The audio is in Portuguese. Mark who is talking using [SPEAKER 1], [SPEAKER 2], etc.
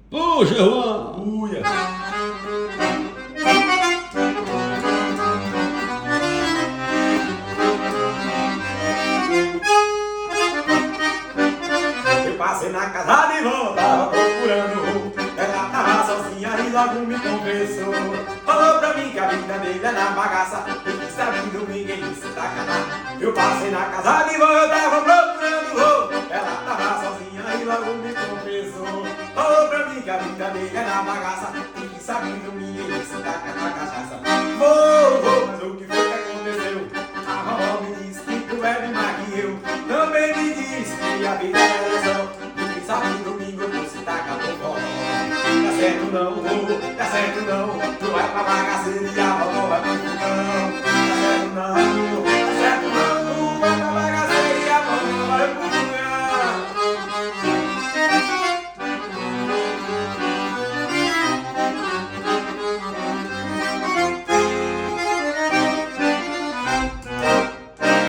[SPEAKER 1] Puxa, Juan!
[SPEAKER 2] Uia! Eu passei na casa de vó, tava procurando. Ela tava sozinha e logo me confessou. Falou pra mim que a vida dele é na bagaça e que sabendo ninguém se taca. Eu passei na casa de vó, eu tava procurando. Ela tava sozinha e logo me confessou. Falou pra mim que a vida dele é na bagaça e que sabendo ninguém se taca na cachaça. Vou, mas o que foi que aconteceu? A vovó me disse que tu bebe mais que eu. Também me disse que a vida é ilusão. Ninguém sabe domingo tu se taca com forró. Tá certo não, tá certo não. Tu vai pra bagaceira e a vovó vai pro fogão. Tá certo não.